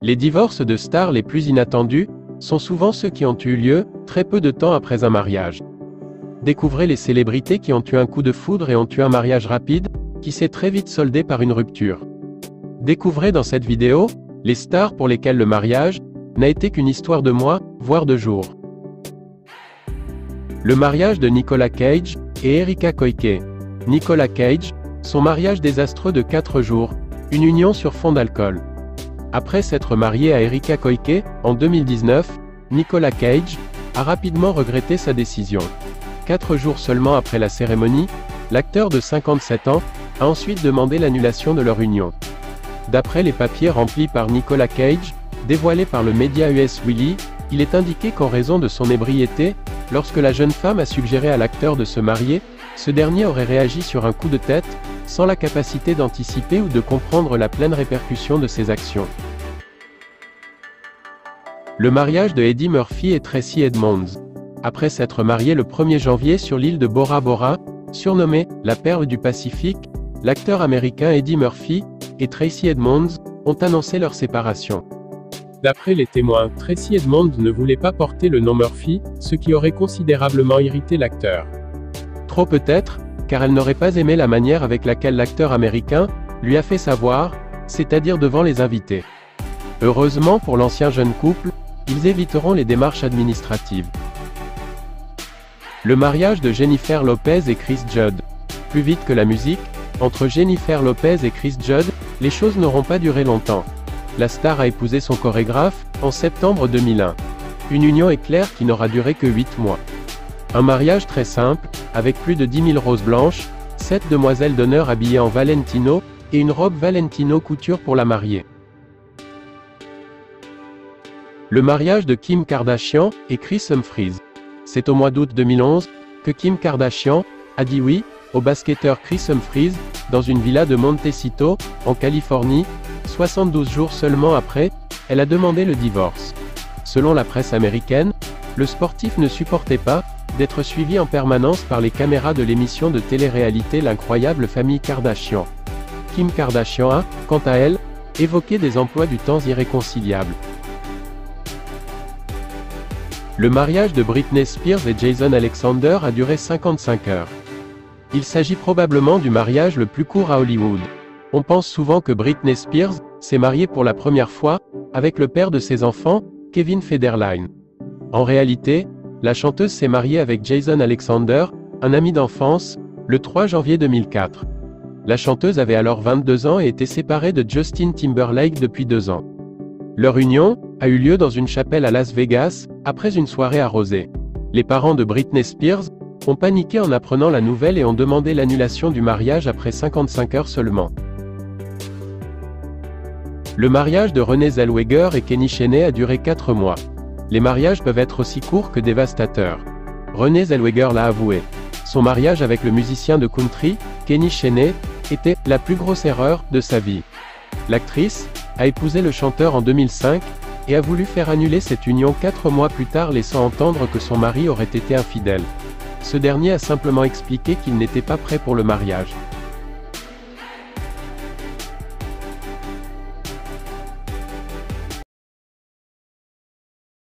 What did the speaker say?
Les divorces de stars les plus inattendus sont souvent ceux qui ont eu lieu très peu de temps après un mariage. Découvrez les célébrités qui ont eu un coup de foudre et ont eu un mariage rapide, qui s'est très vite soldé par une rupture. Découvrez dans cette vidéo les stars pour lesquelles le mariage n'a été qu'une histoire de mois, voire de jours. Le mariage de Nicolas Cage et Erika Koike. Nicolas Cage, son mariage désastreux de 4 jours, une union sur fond d'alcool. Après s'être marié à Erika Koike, en 2019, Nicolas Cage a rapidement regretté sa décision. 4 jours seulement après la cérémonie, l'acteur de 57 ans a ensuite demandé l'annulation de leur union. D'après les papiers remplis par Nicolas Cage, dévoilés par le média US Willy, il est indiqué qu'en raison de son ébriété, lorsque la jeune femme a suggéré à l'acteur de se marier, ce dernier aurait réagi sur un coup de tête, sans la capacité d'anticiper ou de comprendre la pleine répercussion de ses actions. Le mariage de Eddie Murphy et Tracey Edmonds. Après s'être marié le 1er janvier sur l'île de Bora Bora, surnommée « la perle du Pacifique », l'acteur américain Eddie Murphy et Tracey Edmonds ont annoncé leur séparation. D'après les témoins, Tracey Edmonds ne voulait pas porter le nom Murphy, ce qui aurait considérablement irrité l'acteur. Trop peut-être, car elle n'aurait pas aimé la manière avec laquelle l'acteur américain lui a fait savoir, c'est-à-dire devant les invités. Heureusement pour l'ancien jeune couple, ils éviteront les démarches administratives. Le mariage de Jennifer Lopez et Chris Judd. Plus vite que la musique, entre Jennifer Lopez et Chris Judd, les choses n'auront pas duré longtemps. La star a épousé son chorégraphe en septembre 2001. Une union éclair qui n'aura duré que 8 mois. Un mariage très simple, avec plus de 10 000 roses blanches, 7 demoiselles d'honneur habillées en Valentino, et une robe Valentino couture pour la mariée. Le mariage de Kim Kardashian et Kris Humphries. C'est au mois d'août 2011 que Kim Kardashian a dit oui au basketteur Kris Humphries dans une villa de Montecito, en Californie. 72 jours seulement après, elle a demandé le divorce. Selon la presse américaine, le sportif ne supportait pas d'être suivi en permanence par les caméras de l'émission de télé-réalité L'incroyable famille Kardashian. Kim Kardashian a, quant à elle, évoqué des emplois du temps irréconciliables. Le mariage de Britney Spears et Jason Alexander a duré 55 heures. Il s'agit probablement du mariage le plus court à Hollywood. On pense souvent que Britney Spears s'est mariée pour la première fois avec le père de ses enfants, Kevin Federline. En réalité, la chanteuse s'est mariée avec Jason Alexander, un ami d'enfance, le 3 janvier 2004. La chanteuse avait alors 22 ans et était séparée de Justin Timberlake depuis 2 ans. Leur union a eu lieu dans une chapelle à Las Vegas, après une soirée arrosée. Les parents de Britney Spears ont paniqué en apprenant la nouvelle et ont demandé l'annulation du mariage après 55 heures seulement. Le mariage de Renée Zellweger et Kenny Chesney a duré 4 mois. Les mariages peuvent être aussi courts que dévastateurs. Renée Zellweger l'a avoué. Son mariage avec le musicien de country, Kenny Chesney, était « la plus grosse erreur de sa vie ». L'actrice a épousé le chanteur en 2005 et a voulu faire annuler cette union 4 mois plus tard, laissant entendre que son mari aurait été infidèle. Ce dernier a simplement expliqué qu'il n'était pas prêt pour le mariage.